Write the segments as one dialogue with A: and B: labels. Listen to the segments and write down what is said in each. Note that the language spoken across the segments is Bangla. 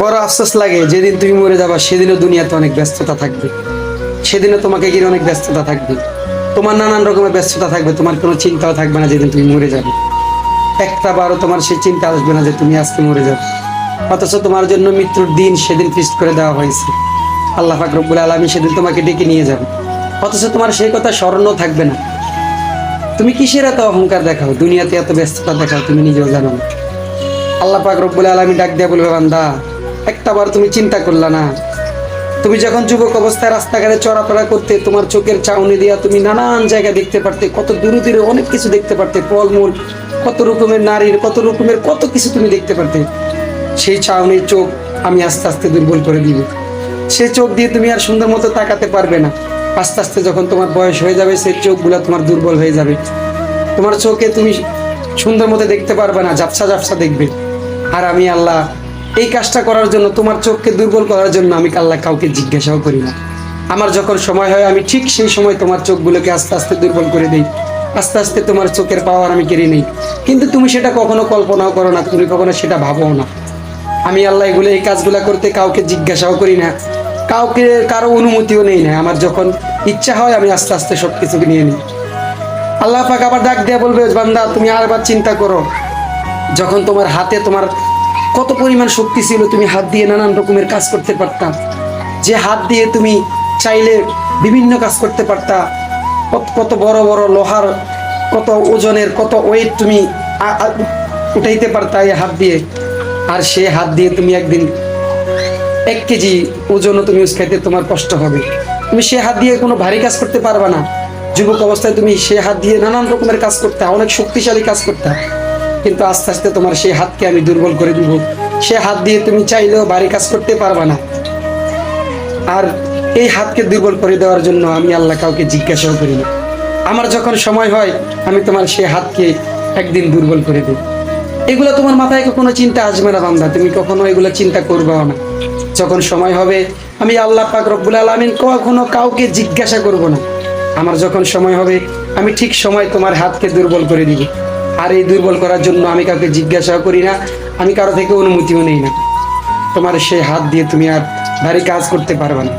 A: বড় আফসোস লাগে যেদিন তুমি মরে যাবা সেদিনও দুনিয়াতে অনেক ব্যস্ততা থাকবে, সেদিনও তোমাকে ঘিরে অনেক ব্যস্ততা থাকবে, তোমার নানান রকমের ব্যস্ততা থাকবে, তোমার কোনো চিন্তাও থাকবে না যেদিন তুমি মরে যাবে। একটা বারও তোমার সেই চিন্তা আসবে না যে তুমি আজকে মরে যাবে। অথচ তোমার জন্য মৃত্যুর দিন সেদিন ফিক্সড করে দেওয়া হয়েছে। আল্লাহ পাক রব্বুল আলামিন সেদিন তোমাকে ডেকে নিয়ে যাবে, অথচ তোমার সেই কথা স্মরণও থাকবে না। তুমি কিসের এত অহংকার দেখাও, দুনিয়াতে এত ব্যস্ততা দেখাও, তুমি নিজেও জানো না। আল্লাহ পাক রব্বুল আলামিন ডাক দিয়ে বলবে, বান্দা একটাবার তুমি চিন্তা করলা না? তুমি যখন যুবক অবস্থায় রাস্তাঘাটে চলাফেরা করতে, তোমার চোখের চাউনি দিয়া তুমি নানান জায়গা দেখতে পারতে, কত দূরে দূরে অনেক কিছু দেখতে পারতে, ফলমূল, কত রকমের নারীর, কত রকমের কত কিছু তুমি দেখতে পারতে। সেই চাউনির চোখ আমি আস্তে আস্তে দুর্বল করে দিব। সেই চোখ দিয়ে তুমি আর সুন্দর মতো তাকাতে পারবে না। আস্তে আস্তে যখন তোমার বয়স হয়ে যাবে, সেই চোখগুলো তোমার দুর্বল হয়ে যাবে। তোমার চোখে তুমি সুন্দর মতো দেখতে পারবে না, ঝাপসা ঝাপসা দেখবে। আর আমি আল্লাহ এই কাজটা করার জন্য, তোমার চোখকে দুর্বল করার জন্য আমি আল্লাহ কাউকে জিজ্ঞাসাও করি না। আমার যখন সময় হয় আমি ঠিক সেই সময় তোমার চোখগুলোকে আস্তে আস্তে দুর্বল করে দিই, আস্তে আস্তে তোমার চোখের পাওয়ার আমি কেড়ে নিই। কিন্তু তুমি সেটা কখনো কল্পনাও করো না, তুমি কখনো সেটা ভাবও না। আমি আল্লাহ এগুলো, এই কাজগুলো করতে কাউকে জিজ্ঞাসাও করি না, কাউকে কারো অনুমতিও নেই না। আমার যখন ইচ্ছা হয় আমি আস্তে আস্তে সব কিছুকে নিয়ে নিই। আল্লাহ পাক আবার ডাক দিয়ে বলবে, বান্দা তুমি আরেকবার চিন্তা করো, যখন তোমার হাতে তোমার কত পরিমাণ শক্তি ছিল, তুমি হাত দিয়ে নানান রকমের কাজ করতে পারতা, যে হাত দিয়ে তুমি চাইলে বিভিন্ন কাজ করতে পারতা, কত বড় বড় লোহার, কত ওজনের, কত ওয়েট তুমি উঠাইতে পারতা এই হাত দিয়ে। আর সে হাত দিয়ে তুমি একদিন 1 কেজি ওজনও তুমি উস্কাইতে তোমার কষ্ট হবে। তুমি সে হাত দিয়ে কোনো ভারী কাজ করতে পারবা না। যুবক অবস্থায় তুমি সে হাত দিয়ে নানান রকমের কাজ করতে, অনেক শক্তিশালী কাজ করতে, কিন্তু আস্তে আস্তে তোমার সেই হাতকে আমি দুর্বল করে দিব। সে হাত দিয়ে তুমি চাইলেও ভারী কাজ করতে পারবা না। আর এই হাতকে দুর্বল করে দেওয়ার জন্য আমি আল্লাহ কাউকে জিজ্ঞাসাও করি না। আমার যখন সময় হয় আমি তোমার সেই হাতকে একদিন দুর্বল করে দেব। এগুলো তোমার মাথায় কখনো চিন্তা আসবে না বান্দা, তুমি কখনো এগুলো চিন্তা করবেও না। যখন সময় হবে আমি আল্লাহ পাক রব্বুল আলামিন কখনো কাউকে জিজ্ঞাসা করব না। আমার যখন সময় হবে আমি ঠিক সময় তোমার হাতকে দুর্বল করে দিব। আর এই দুর্বল করার জন্য আমি কাউকে জিজ্ঞাসাও করি না, আমি কারো থেকে অনুমতিও নেই না। তোমার সেই হাত দিয়ে তুমি আর ভারী কাজ করতে পারবে না।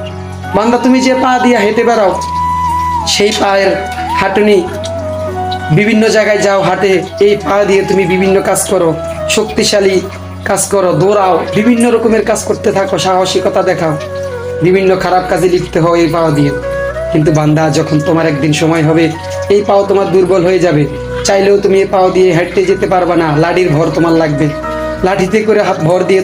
A: বান্দা তুমি যে পা দিয়ে হেঁটে বেড়াও, সেই পায়ের হাঁটুনি, বিভিন্ন জায়গায় যাও হাঁটে, এই পা দিয়ে তুমি বিভিন্ন কাজ করো, শক্তিশালী কাজ করো, দৌড়াও, বিভিন্ন রকমের কাজ করতে থাকো, সাহসিকতা দেখাও, বিভিন্ন খারাপ কাজে লিপ্ত হও এই পা দিয়ে। কিন্তু বান্দা যখন তোমার একদিন সময় হবে এই পাও তোমার দুর্বল হয়ে যাবে, চাইলেও তুমি এই পাও দিয়ে হাঁটতে যেতে পারবা না, লাঠির ভর তোমার লাগবে, লাঠিতে করে হাত ভর দিয়ে